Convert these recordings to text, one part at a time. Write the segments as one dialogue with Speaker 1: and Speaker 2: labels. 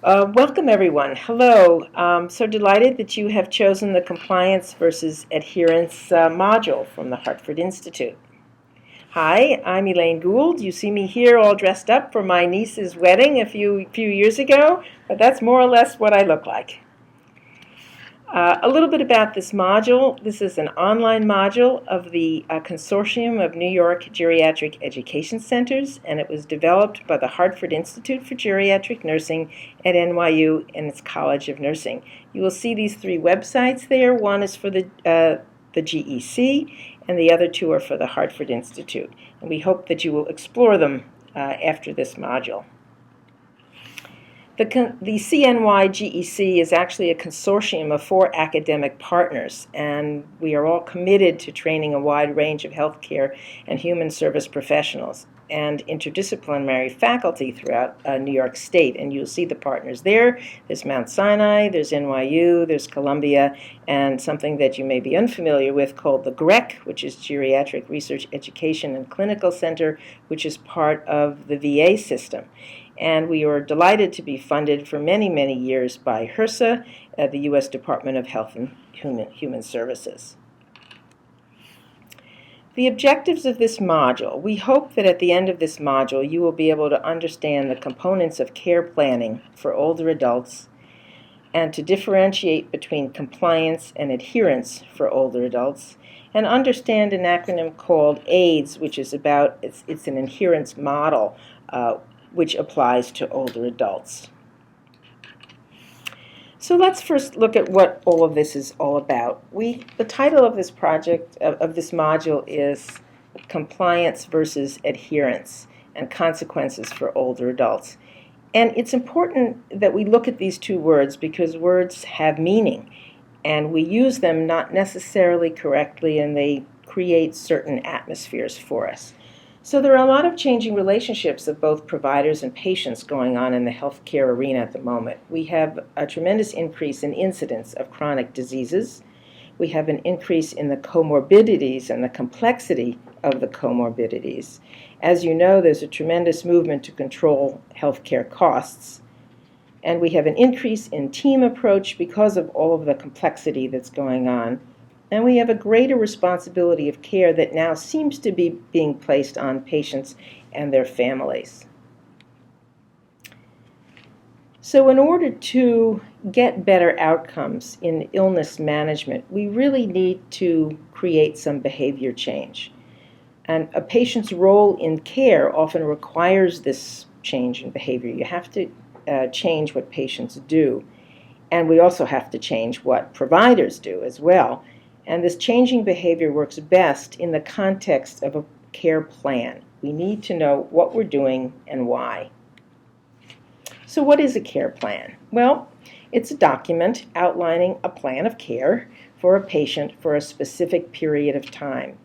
Speaker 1: Welcome, everyone. Hello. So delighted that you have chosen the Compliance versus Adherence module from the Hartford Institute. Hi, I'm Elaine Gould. You see me here all dressed up for my niece's wedding a few years ago, but that's more or less what I look like. A little bit about this module. This is an online module of the Consortium of New York Geriatric Education Centers, and it was developed by the Hartford Institute for Geriatric Nursing at NYU and its College of Nursing. You will see these three websites there. One is for the GEC, and the other two are for the Hartford Institute. And we hope that you will explore them after this module. The CNY GEC is actually a consortium of 4 academic partners, and we are all committed to training a wide range of healthcare and human service professionals and interdisciplinary faculty throughout New York State. And you'll see the partners there. There's Mount Sinai, there's NYU, there's Columbia, and something that you may be unfamiliar with called the GREC, which is Geriatric Research Education and Clinical Center, which is part of the VA system. And we are delighted to be funded for many, many years by HRSA, the U.S. Department of Health and Human Services. The objectives of this module. We hope that at the end of this module you will be able to understand the components of care planning for older adults and to differentiate between compliance and adherence for older adults, and understand an acronym called AIDS, which is about, it's an adherence model which applies to older adults. So let's first look at what all of this is all about. The title of this project, of this module, is Compliance versus Adherence and Consequences for Older Adults. And it's important that we look at these two words because words have meaning, and we use them not necessarily correctly, and they create certain atmospheres for us. So there are a lot of changing relationships of both providers and patients going on in the healthcare arena at the moment. We have a tremendous increase in incidence of chronic diseases. We have an increase in the comorbidities and the complexity of the comorbidities. As you know, there's a tremendous movement to control healthcare costs. And we have an increase in team approach because of all of the complexity that's going on. And we have a greater responsibility of care that now seems to be being placed on patients and their families. So in order to get better outcomes in illness management, we really need to create some behavior change. And a patient's role in care often requires this change in behavior. You have to change what patients do. And we also have to change what providers do as well. And this changing behavior works best in the context of a care plan. We need to know what we're doing and why. So what is a care plan? Well, it's a document outlining a plan of care for a patient for a specific period of time.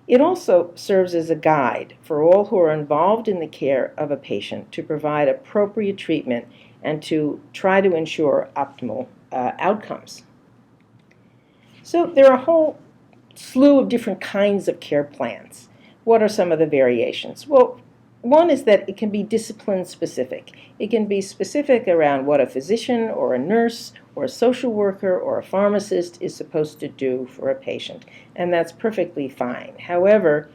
Speaker 1: It also serves as a guide for all who are involved in the care of a patient to provide appropriate treatment and to try to ensure optimal outcomes. So there are a whole slew of different kinds of care plans. What are some of the variations? Well, one is that it can be discipline specific. It can be specific around what a physician or a nurse or a social worker or a pharmacist is supposed to do for a patient, and that's perfectly fine. However,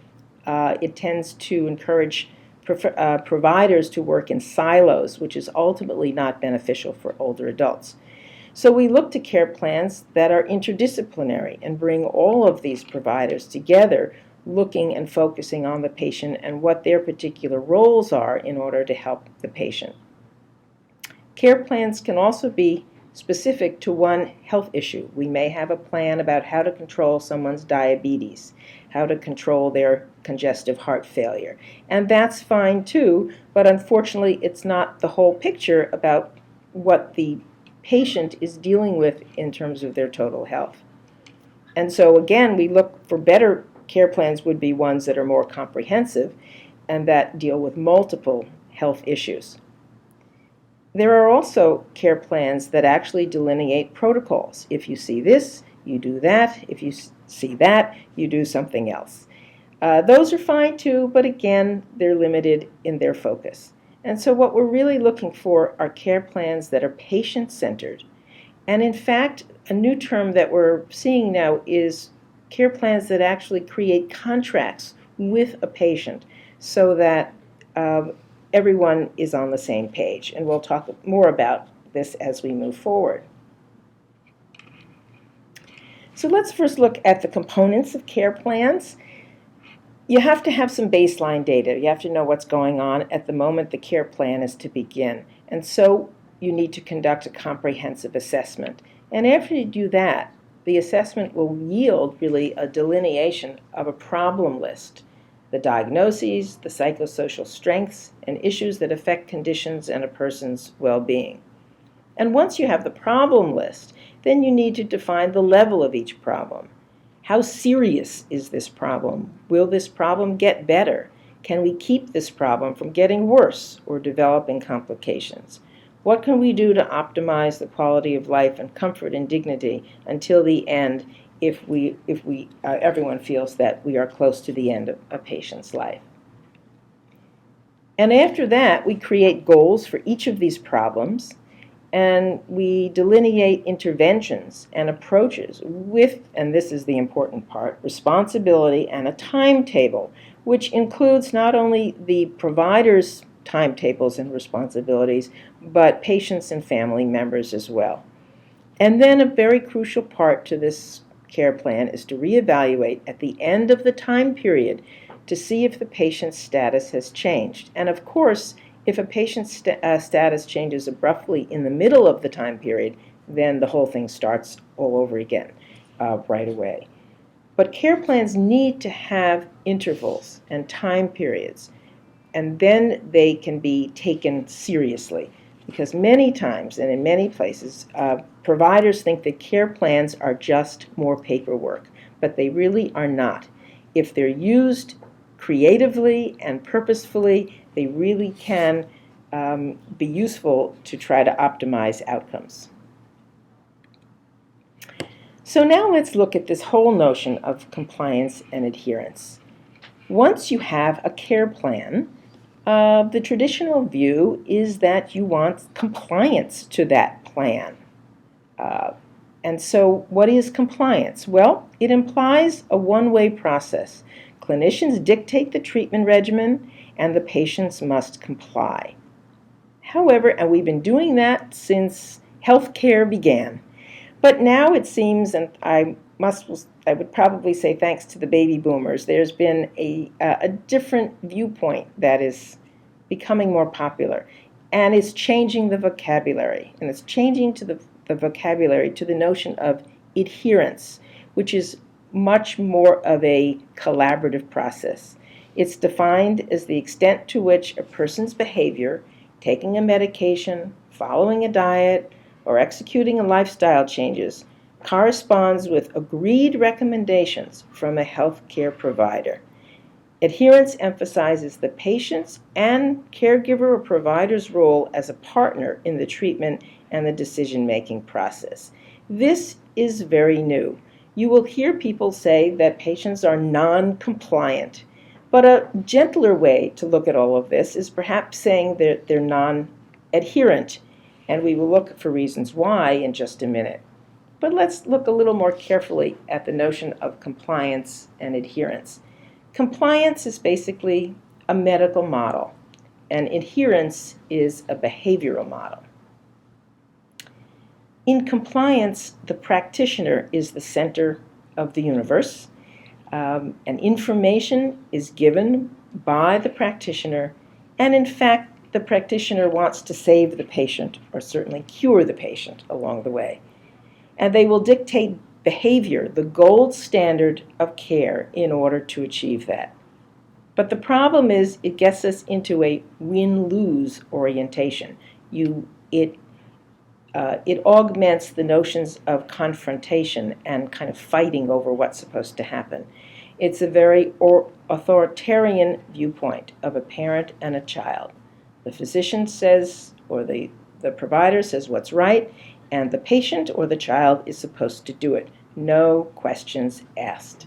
Speaker 1: it tends to encourage providers to work in silos, which is ultimately not beneficial for older adults. So we look to care plans that are interdisciplinary and bring all of these providers together, looking and focusing on the patient and what their particular roles are in order to help the patient. Care plans can also be specific to one health issue. We may have a plan about how to control someone's diabetes, how to control their congestive heart failure. And that's fine too, but unfortunately it's not the whole picture about what the patient is dealing with in terms of their total health. And so again, we look for better care plans would be ones that are more comprehensive and that deal with multiple health issues. There are also care plans that actually delineate protocols. If you see this, you do that. If you see that, you do something else. Those are fine too, but again, they're limited in their focus. And so what we're really looking for are care plans that are patient-centered. And in fact, a new term that we're seeing now is care plans that actually create contracts with a patient so that everyone is on the same page. And we'll talk more about this as we move forward. So let's first look at the components of care plans. You have to have some baseline data. You have to know what's going on at the moment the care plan is to begin. And so you need to conduct a comprehensive assessment. And after you do that, the assessment will yield really a delineation of a problem list, the diagnoses, the psychosocial strengths, and issues that affect conditions and a person's well-being. And once you have the problem list, then you need to define the level of each problem. How serious is this problem? Will this problem get better? Can we keep this problem from getting worse or developing complications? What can we do to optimize the quality of life and comfort and dignity until the end if everyone feels that we are close to the end of a patient's life? And after that, we create goals for each of these problems, and we delineate interventions and approaches with, and this is the important part, responsibility and a timetable, which includes not only the provider's timetables and responsibilities, but patients and family members as well. And then a very crucial part to this care plan is to reevaluate at the end of the time period to see if the patient's status has changed. And of course, if a patient's status changes abruptly in the middle of the time period, then the whole thing starts all over again right away. But care plans need to have intervals and time periods, and then they can be taken seriously. Because many times and in many places, providers think that care plans are just more paperwork, but they really are not. If they're used creatively and purposefully, they really can be useful to try to optimize outcomes. So now let's look at this whole notion of compliance and adherence. Once you have a care plan, the traditional view is that you want compliance to that plan. And so what is compliance? Well, it implies a one-way process. Clinicians dictate the treatment regimen, and the patients must comply. However, and we've been doing that since healthcare began, but now it seems, and I would probably say thanks to the baby boomers, there's been a different viewpoint that is becoming more popular, and is changing the vocabulary, and it's changing to the vocabulary to the notion of adherence, which is much more of a collaborative process. It's defined as the extent to which a person's behavior, taking a medication, following a diet, or executing a lifestyle changes, corresponds with agreed recommendations from a healthcare provider. Adherence emphasizes the patient's and caregiver or provider's role as a partner in the treatment and the decision-making process. This is very new. You will hear people say that patients are non-compliant, but a gentler way to look at all of this is perhaps saying that they're non-adherent, and we will look for reasons why in just a minute. But let's look a little more carefully at the notion of compliance and adherence. Compliance is basically a medical model, and adherence is a behavioral model. In compliance, the practitioner is the center of the universe, and information is given by the practitioner, and in fact, the practitioner wants to save the patient, or certainly cure the patient along the way. And they will dictate behavior, the gold standard of care, in order to achieve that. But the problem is it gets us into a win-lose orientation. It augments the notions of confrontation and kind of fighting over what's supposed to happen. It's a very authoritarian viewpoint of a parent and a child. The physician says, or the provider says what's right, and the patient or the child is supposed to do it. No questions asked.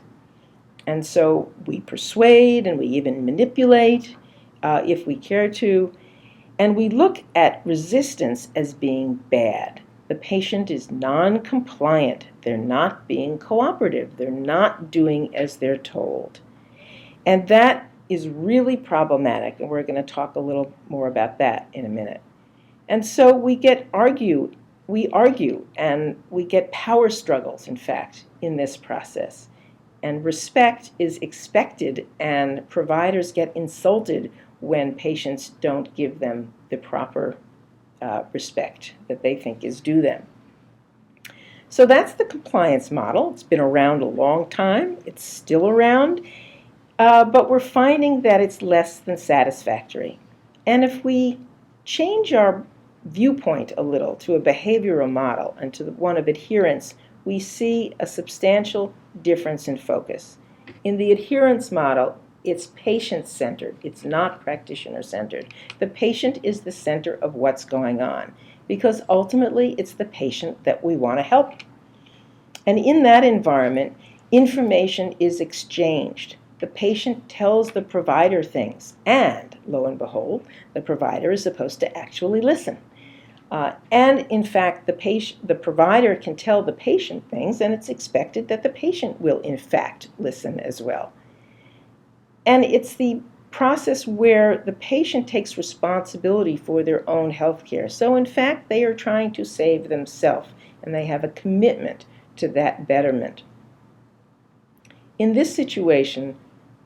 Speaker 1: And so we persuade and we even manipulate if we care to, And we look at resistance as being bad. The patient is non-compliant. They're not being cooperative. They're not doing as they're told. And that is really problematic, and we're going to talk a little more about that in a minute. And so we argue, and we get power struggles, in fact, in this process. And respect is expected, and providers get insulted when patients don't give them the proper respect that they think is due them. So that's the compliance model. It's been around a long time. It's still around, but we're finding that it's less than satisfactory. And if we change our viewpoint a little to a behavioral model and to one of adherence, we see a substantial difference in focus. In the adherence model, it's patient-centered. It's not practitioner-centered. The patient is the center of what's going on, because ultimately it's the patient that we want to help. And in that environment, information is exchanged. The patient tells the provider things, and lo and behold, the provider is supposed to actually listen. And in fact, the provider can tell the patient things, and it's expected that the patient will in fact listen as well. And it's the process where the patient takes responsibility for their own health care. So in fact, they are trying to save themselves, and they have a commitment to that betterment. In this situation,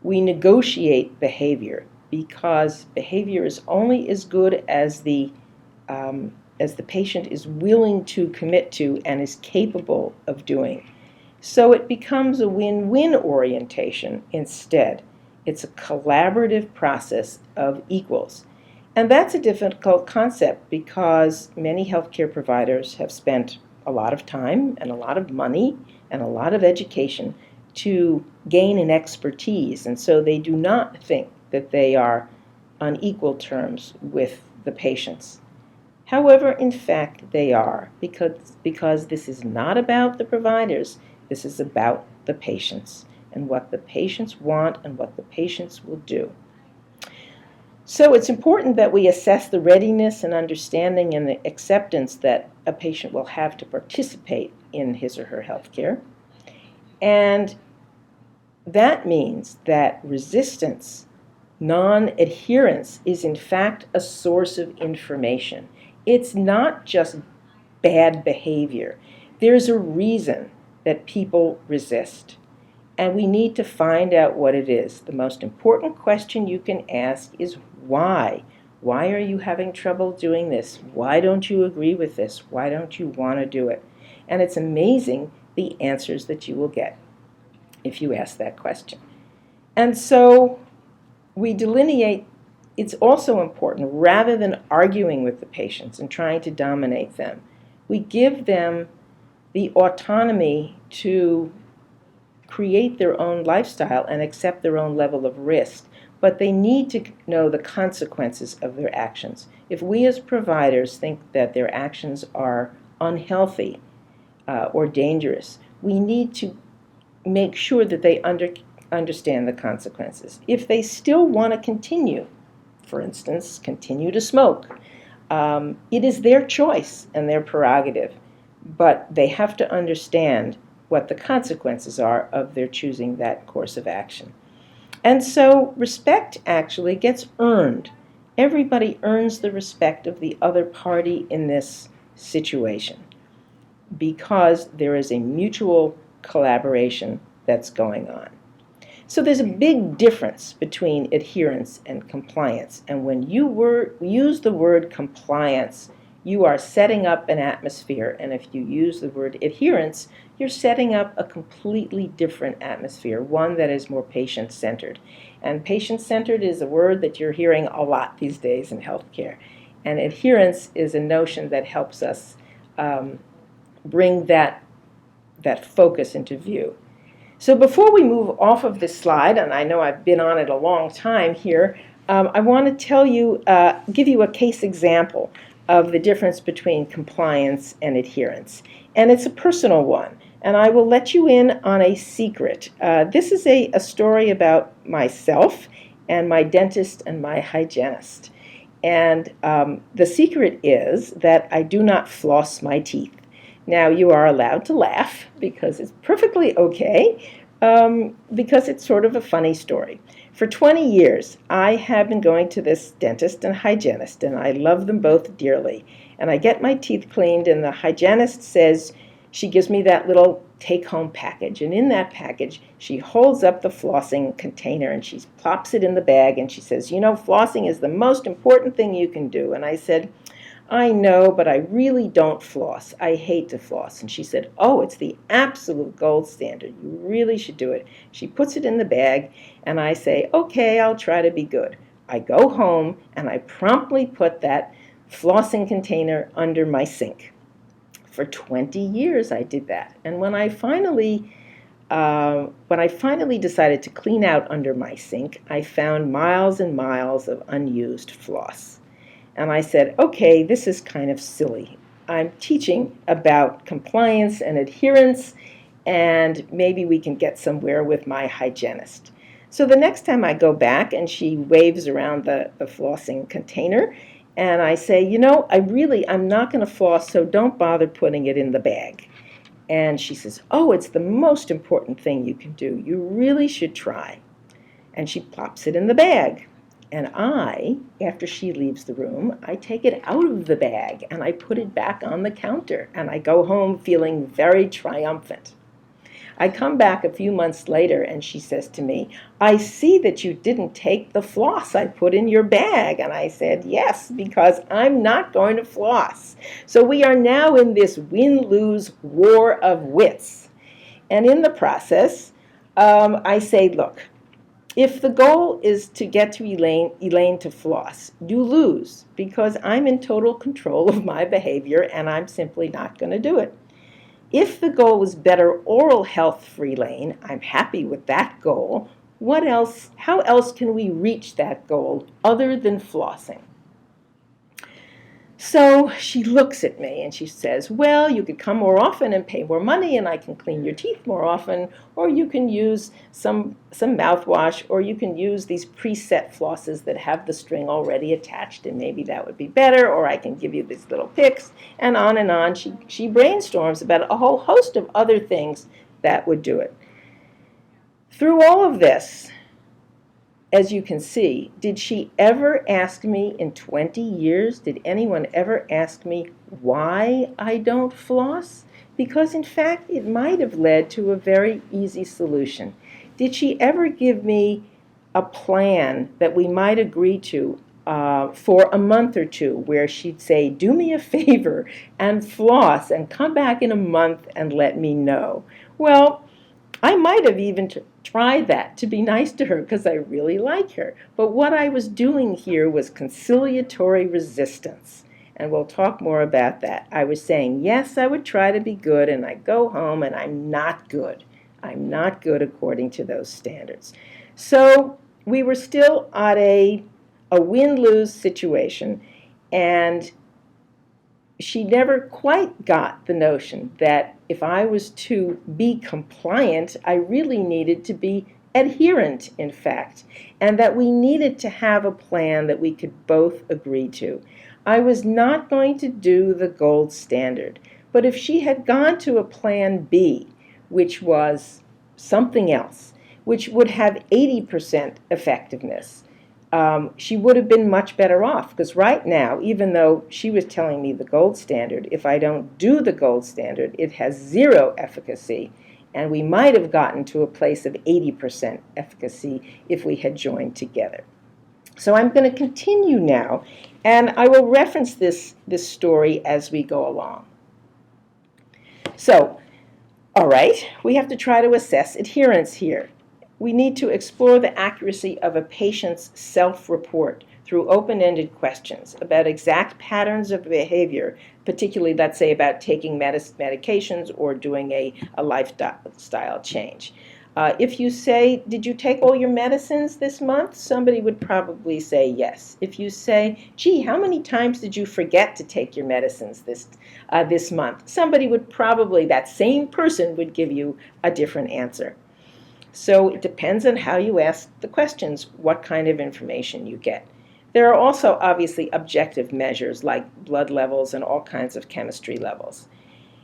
Speaker 1: we negotiate behavior, because behavior is only as good as the patient is willing to commit to and is capable of doing. So it becomes a win-win orientation instead. It's a collaborative process of equals. And that's a difficult concept, because many healthcare providers have spent a lot of time and a lot of money and a lot of education to gain an expertise, and so they do not think that they are on equal terms with the patients. However, in fact, they are, because this is not about the providers, this is about the patients, and what the patients want and what the patients will do. So it's important that we assess the readiness and understanding and the acceptance that a patient will have to participate in his or her health care. And that means that resistance, non-adherence, is in fact a source of information. It's not just bad behavior. There's a reason that people resist, and we need to find out what it is. The most important question you can ask is why? Why are you having trouble doing this? Why don't you agree with this? Why don't you want to do it? And it's amazing the answers that you will get if you ask that question. And so we delineate. It's also important, rather than arguing with the patients and trying to dominate them, we give them the autonomy to create their own lifestyle and accept their own level of risk. But they need to know the consequences of their actions. If we as providers think that their actions are unhealthy or dangerous, we need to make sure that they understand the consequences. If they still want to continue, for instance, continue to smoke, it is their choice and their prerogative, but they have to understand what the consequences are of their choosing that course of action. And so respect actually gets earned. Everybody earns the respect of the other party in this situation, because there is a mutual collaboration that's going on. So there's a big difference between adherence and compliance. And when you use the word compliance, you are setting up an atmosphere. And if you use the word adherence, you're setting up a completely different atmosphere, one that is more patient-centered. And patient-centered is a word that you're hearing a lot these days in healthcare. And adherence is a notion that helps us bring that focus into view. So before we move off of this slide, and I know I've been on it a long time here, I want to give you a case example of the difference between compliance and adherence. And it's a personal one, and I will let you in on a secret. This is a story about myself and my dentist and my hygienist. And the secret is that I do not floss my teeth. Now, you are allowed to laugh because it's perfectly okay, because it's sort of a funny story. For 20 years, I have been going to this dentist and hygienist, and I love them both dearly. And I get my teeth cleaned, and the hygienist says, she gives me that little take-home package. And in that package, she holds up the flossing container, and she plops it in the bag, and she says, flossing is the most important thing you can do. And I said, I know, but I really don't floss. I hate to floss. And she said, oh, it's the absolute gold standard. You really should do it. She puts it in the bag, and I say, okay, I'll try to be good. I go home, and I promptly put that flossing container under my sink. For 20 years, I did that. And when I finally decided to clean out under my sink, I found miles and miles of unused floss. And I said, okay, this is kind of silly. I'm teaching about compliance and adherence, and maybe we can get somewhere with my hygienist. So the next time I go back and she waves around the flossing container, and I say, I'm not going to floss, so don't bother putting it in the bag. And she says, oh, it's the most important thing you can do. You really should try. And she plops it in the bag. And after she leaves the room, I take it out of the bag and I put it back on the counter. And I go home feeling very triumphant. I come back a few months later and she says to me, I see that you didn't take the floss I put in your bag. And I said, yes, because I'm not going to floss. So we are now in this win-lose war of wits. And in the process, I say, look, if the goal is to get to Elaine to floss, you lose, because I'm in total control of my behavior and I'm simply not going to do it. If the goal was better oral health for Elaine, I'm happy with that goal. How else can we reach that goal other than flossing? So she looks at me and she says, well, you could come more often and pay more money and I can clean your teeth more often, or you can use some mouthwash, or you can use these preset flosses that have the string already attached, and maybe that would be better, or I can give you these little picks, and on and on. She brainstorms about a whole host of other things that would do it. Through all of this, as you can see, did she ever ask me in 20 years, did anyone ever ask me why I don't floss? Because in fact, it might have led to a very easy solution. Did she ever give me a plan that we might agree to for a month or two, where she'd say, do me a favor and floss and come back in a month and let me know? Well, I might have even tried that to be nice to her because I really like her. But what I was doing here was conciliatory resistance. And we'll talk more about that. I was saying, yes, I would try to be good, and I go home and I'm not good. I'm not good according to those standards. So we were still at a win-lose situation, and she never quite got the notion that if I was to be compliant, I really needed to be adherent, in fact, and that we needed to have a plan that we could both agree to. I was not going to do the gold standard, but if she had gone to a plan B, which was something else, which would have 80% effectiveness, she would have been much better off, because right now, even though she was telling me the gold standard, if I don't do the gold standard, it has zero efficacy, and we might have gotten to a place of 80% efficacy if we had joined together. So I'm going to continue now, and I will reference this story as we go along. So, all right, we have to try to assess adherence here. We need to explore the accuracy of a patient's self-report through open-ended questions about exact patterns of behavior, particularly, let's say, about taking medications or doing a lifestyle change. If you say, did you take all your medicines this month? Somebody would probably say yes. If you say, gee, how many times did you forget to take your medicines this month? Somebody would probably, that same person would give you a different answer. So it depends on how you ask the questions, what kind of information you get. There are also obviously objective measures like blood levels and all kinds of chemistry levels.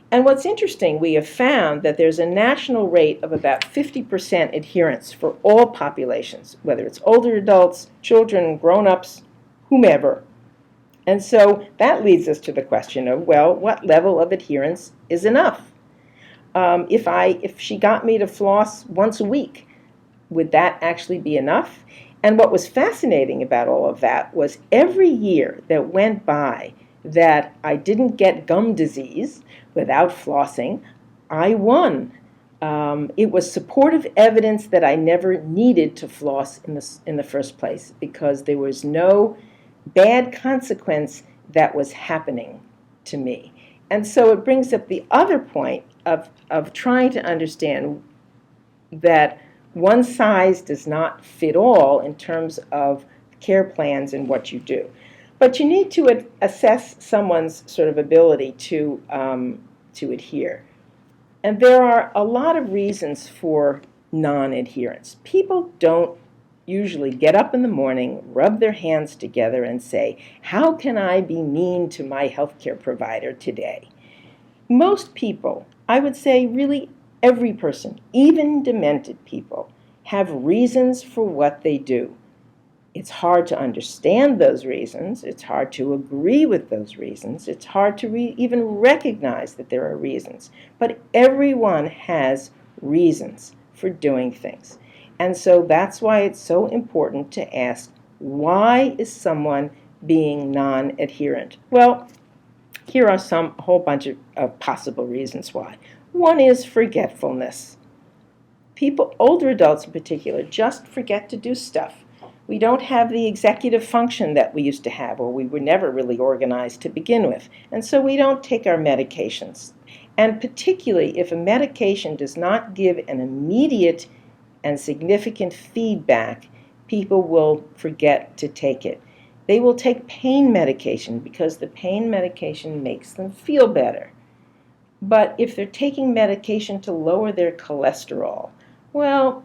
Speaker 1: And what's interesting, we have found that there's a national rate of about 50% adherence for all populations, whether it's older adults, children, grown-ups, whomever. And so that leads us to the question of, well, what level of adherence is enough? If she got me to floss once a week, would that actually be enough? And what was fascinating about all of that was every year that went by that I didn't get gum disease without flossing, I won. It was supportive evidence that I never needed to floss in the first place because there was no bad consequence that was happening to me. And so it brings up the other point of trying to understand that one size does not fit all in terms of care plans and what you do. But you need to assess someone's sort of ability to adhere. And there are a lot of reasons for non-adherence. People don't usually get up in the morning, rub their hands together, and say, how can I be mean to my healthcare provider today? Most people, I would say really every person, even demented people, have reasons for what they do. It's hard to understand those reasons. It's hard to agree with those reasons. It's hard to even recognize that there are reasons. But everyone has reasons for doing things. And so that's why it's so important to ask, why is someone being non-adherent? Well, here are a whole bunch of possible reasons why. One is forgetfulness. People, older adults in particular, just forget to do stuff. We don't have the executive function that we used to have, or we were never really organized to begin with. And so we don't take our medications. And particularly if a medication does not give an immediate and significant feedback, people will forget to take it. They will take pain medication because the pain medication makes them feel better. But if they're taking medication to lower their cholesterol, well,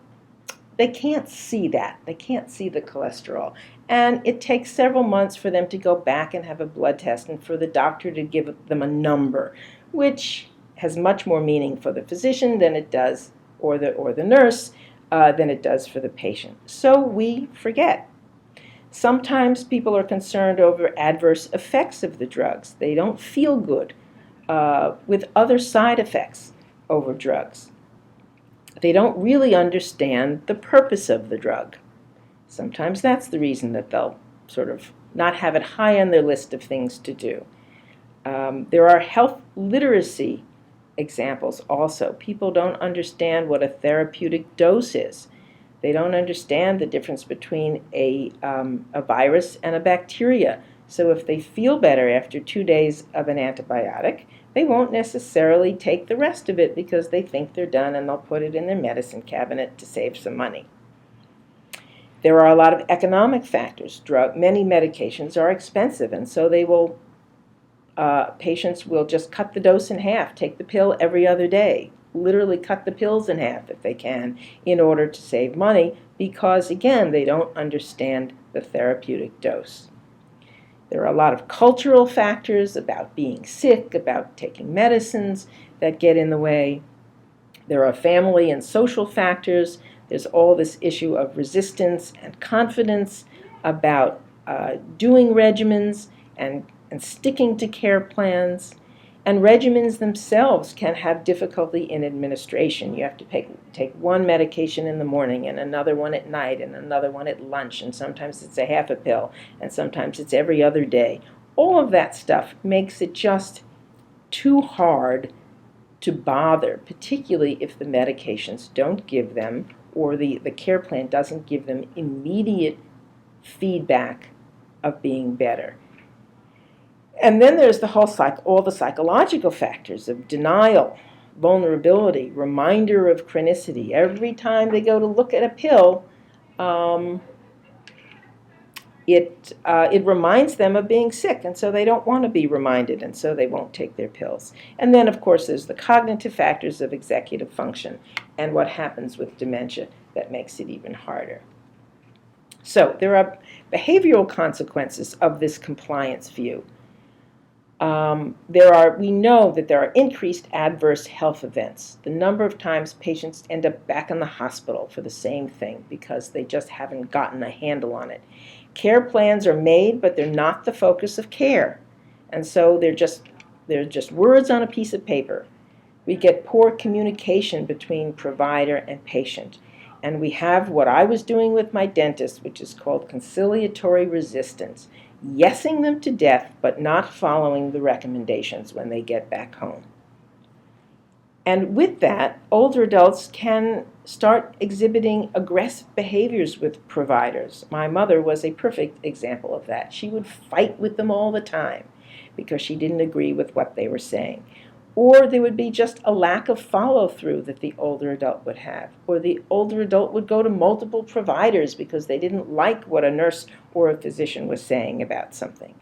Speaker 1: they can't see that. They can't see the cholesterol. And it takes several months for them to go back and have a blood test and for the doctor to give them a number, which has much more meaning for the physician than it does, or the nurse, than it does for the patient. So we forget. Sometimes people are concerned over adverse effects of the drugs. They don't feel good with other side effects over drugs. They don't really understand the purpose of the drug. Sometimes that's the reason that they'll sort of not have it high on their list of things to do. There are health literacy examples also. People don't understand what a therapeutic dose is. They don't understand the difference between a virus and a bacteria. So if they feel better after 2 days of an antibiotic, they won't necessarily take the rest of it because they think they're done and they'll put it in their medicine cabinet to save some money. There are a lot of economic factors. Many medications are expensive, and so patients will just cut the dose in half, take the pill every other day, literally cut the pills in half if they can in order to save money because, again, they don't understand the therapeutic dose. There are a lot of cultural factors about being sick, about taking medicines that get in the way. There are family and social factors. There's all this issue of resistance and confidence about doing regimens and sticking to care plans. And regimens themselves can have difficulty in administration. You have to take one medication in the morning and another one at night and another one at lunch, and sometimes it's a half a pill, and sometimes it's every other day. All of that stuff makes it just too hard to bother, particularly if the medications don't give them, or the care plan doesn't give them immediate feedback of being better. And then there's all the psychological factors of denial, vulnerability, reminder of chronicity. Every time they go to look at a pill, it reminds them of being sick, and so they don't want to be reminded, and so they won't take their pills. And then, of course, there's the cognitive factors of executive function and what happens with dementia that makes it even harder. So there are behavioral consequences of this compliance view. We know that there are increased adverse health events. The number of times patients end up back in the hospital for the same thing because they just haven't gotten a handle on it. Care plans are made, but they're not the focus of care. And so they're just words on a piece of paper. We get poor communication between provider and patient. And we have what I was doing with my dentist, which is called conciliatory resistance. Yesing them to death, but not following the recommendations when they get back home. And with that, older adults can start exhibiting aggressive behaviors with providers. My mother was a perfect example of that. She would fight with them all the time because she didn't agree with what they were saying. Or there would be just a lack of follow-through that the older adult would have. Or the older adult would go to multiple providers because they didn't like what a nurse or a physician was saying about something.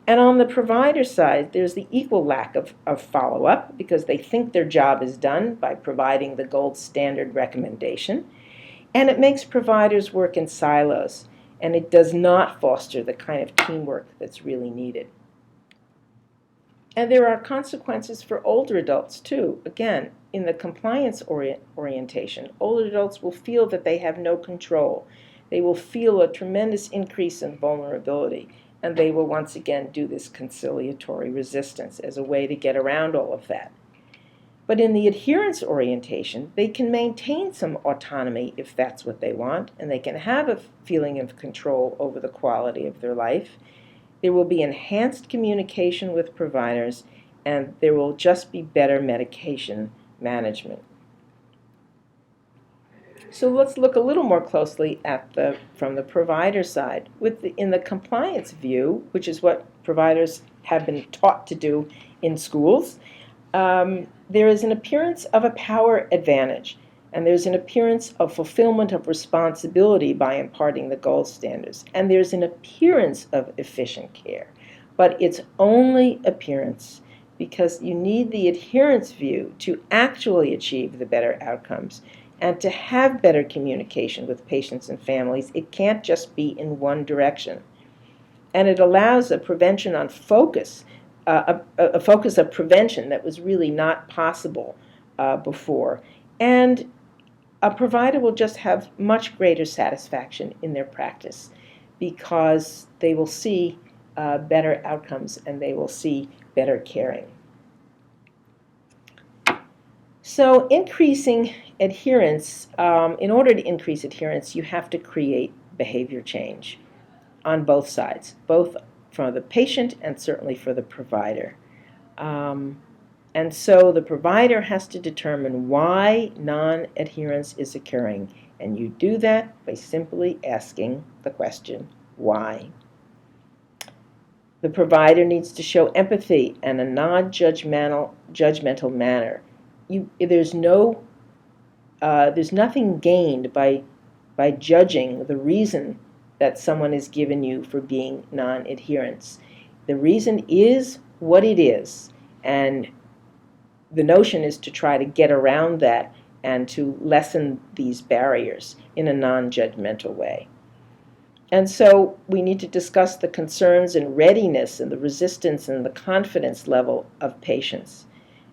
Speaker 1: And on the provider side, there's the equal lack of follow-up because they think their job is done by providing the gold standard recommendation. And it makes providers work in silos, and it does not foster the kind of teamwork that's really needed. And there are consequences for older adults, too. Again, in the compliance orientation, older adults will feel that they have no control. They will feel a tremendous increase in vulnerability, and they will once again do this conciliatory resistance as a way to get around all of that. But in the adherence orientation, they can maintain some autonomy if that's what they want, and they can have a feeling of control over the quality of their life. There will be enhanced communication with providers, and there will just be better medication management. So let's look a little more closely at from the provider side. In the compliance view, which is what providers have been taught to do in schools, there is an appearance of a power advantage, and there's an appearance of fulfillment of responsibility by imparting the gold standards, and there's an appearance of efficient care. But it's only appearance, because you need the adherence view to actually achieve the better outcomes and to have better communication with patients and families. It can't just be in one direction. And it allows a prevention on focus, a focus of prevention that was really not possible before. And a provider will just have much greater satisfaction in their practice because they will see better outcomes and they will see better caring. So increasing adherence, in order to increase adherence, you have to create behavior change on both sides, both for the patient and certainly for the provider. And so the provider has to determine why non-adherence is occurring. And you do that by simply asking the question, why? The provider needs to show empathy and a non-judgmental manner. There's nothing gained by judging the reason that someone is given you for being non-adherence. The reason is what it is, and the notion is to try to get around that and to lessen these barriers in a non-judgmental way. And so we need to discuss the concerns and readiness and the resistance and the confidence level of patients.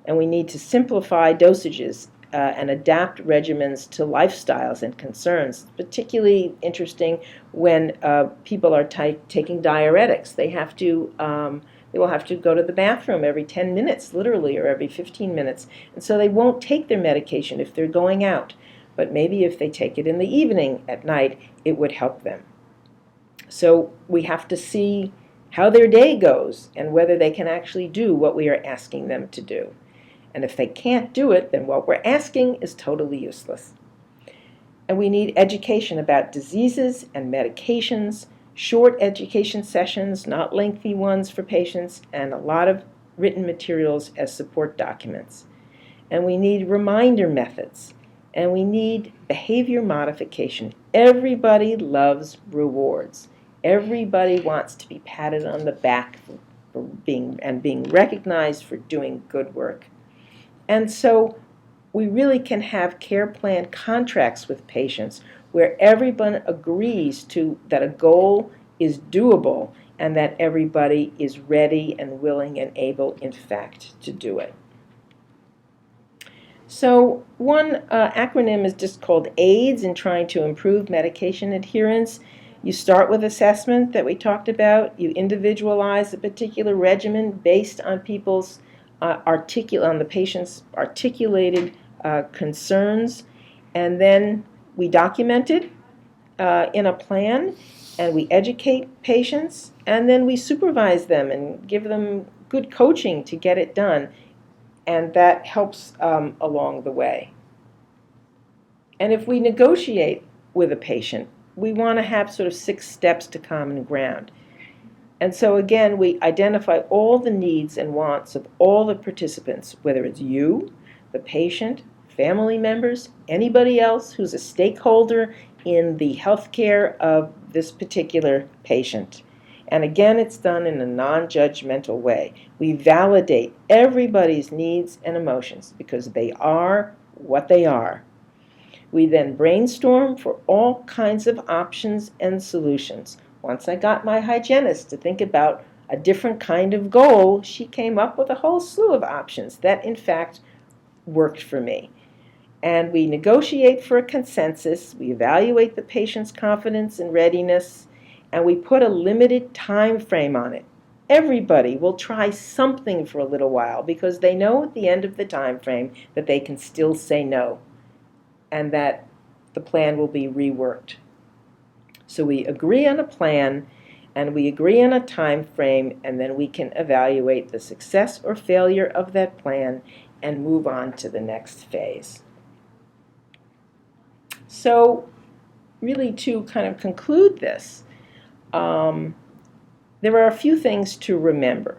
Speaker 1: And we need to simplify dosages and adapt regimens to lifestyles and concerns. It's particularly interesting when people are taking diuretics. They will have to go to the bathroom every 10 minutes, literally, or every 15 minutes. And so they won't take their medication if they're going out. But maybe if they take it in the evening at night, it would help them. So we have to see how their day goes and whether they can actually do what we are asking them to do. And if they can't do it, then what we're asking is totally useless. And we need education about diseases and medications, short education sessions, not lengthy ones for patients, and a lot of written materials as support documents. And we need reminder methods, and we need behavior modification. Everybody loves rewards. Everybody wants to be patted on the back for being recognized for doing good work. And so we really can have care plan contracts with patients where everyone agrees that a goal is doable and that everybody is ready and willing and able, in fact, to do it. So one acronym is just called AIDS in trying to improve medication adherence. You start with assessment that we talked about. You individualize a particular regimen based on people's on the patient's articulated concerns, and then we document it in a plan, and we educate patients, and then we supervise them and give them good coaching to get it done, and that helps along the way. And if we negotiate with a patient, we want to have sort of 6 steps to common ground. And so again, we identify all the needs and wants of all the participants, whether it's you, the patient, family members, anybody else who's a stakeholder in the healthcare of this particular patient. And again, it's done in a non-judgmental way. We validate everybody's needs and emotions because they are what they are. We then brainstorm for all kinds of options and solutions. Once I got my hygienist to think about a different kind of goal, she came up with a whole slew of options that, in fact, worked for me. And we negotiate for a consensus, we evaluate the patient's confidence and readiness, and we put a limited time frame on it. Everybody will try something for a little while because they know at the end of the time frame that they can still say no and that the plan will be reworked. So we agree on a plan and we agree on a time frame, and then we can evaluate the success or failure of that plan and move on to the next phase. So really, to kind of conclude this, there are a few things to remember.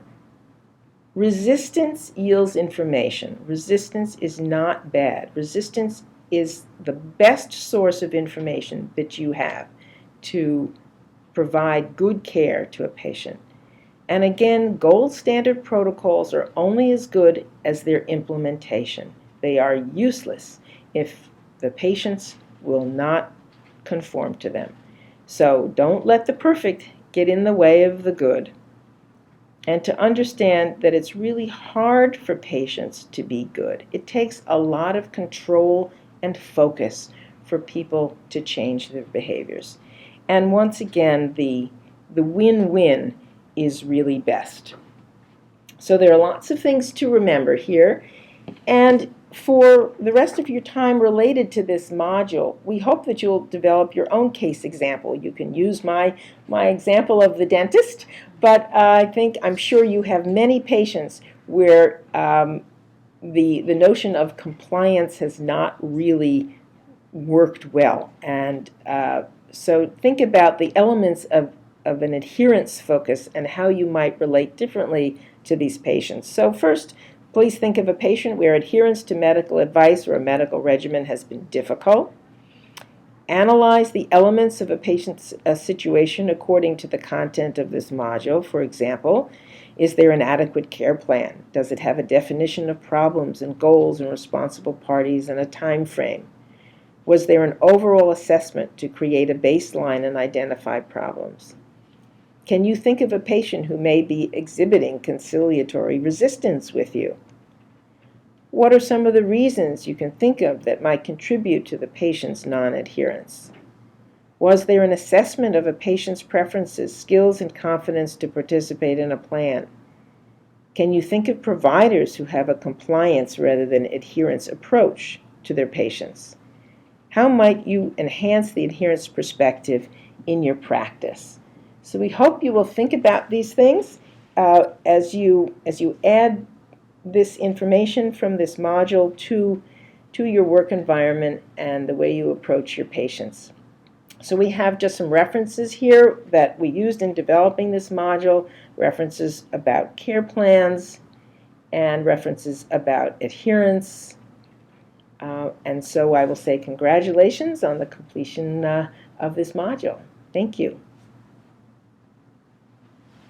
Speaker 1: Resistance yields information. Resistance is not bad. Resistance is the best source of information that you have to provide good care to a patient. And again, gold standard protocols are only as good as their implementation. They are useless if the patients will not conform to them. So don't let the perfect get in the way of the good. And to understand that it's really hard for patients to be good. It takes a lot of control and focus for people to change their behaviors. And once again, the win-win is really best. So there are lots of things to remember here. And for the rest of your time related to this module, we hope that you'll develop your own case example. You can use my example of the dentist, but I'm sure you have many patients where the notion of compliance has not really worked well. And so think about the elements of an adherence focus and how you might relate differently to these patients. So first, please think of a patient where adherence to medical advice or a medical regimen has been difficult. Analyze the elements of a patient's situation according to the content of this module. For example, is there an adequate care plan? Does it have a definition of problems and goals and responsible parties and a time frame? Was there an overall assessment to create a baseline and identify problems? Can you think of a patient who may be exhibiting conciliatory resistance with you? What are some of the reasons you can think of that might contribute to the patient's non-adherence? Was there an assessment of a patient's preferences, skills, and confidence to participate in a plan? Can you think of providers who have a compliance rather than adherence approach to their patients? How might you enhance the adherence perspective in your practice? So we hope you will think about these things as you add this information from this module to your work environment and the way you approach your patients. So we have just some references here that we used in developing this module, references about care plans and references about adherence. And so I will say congratulations on the completion of this module. Thank you.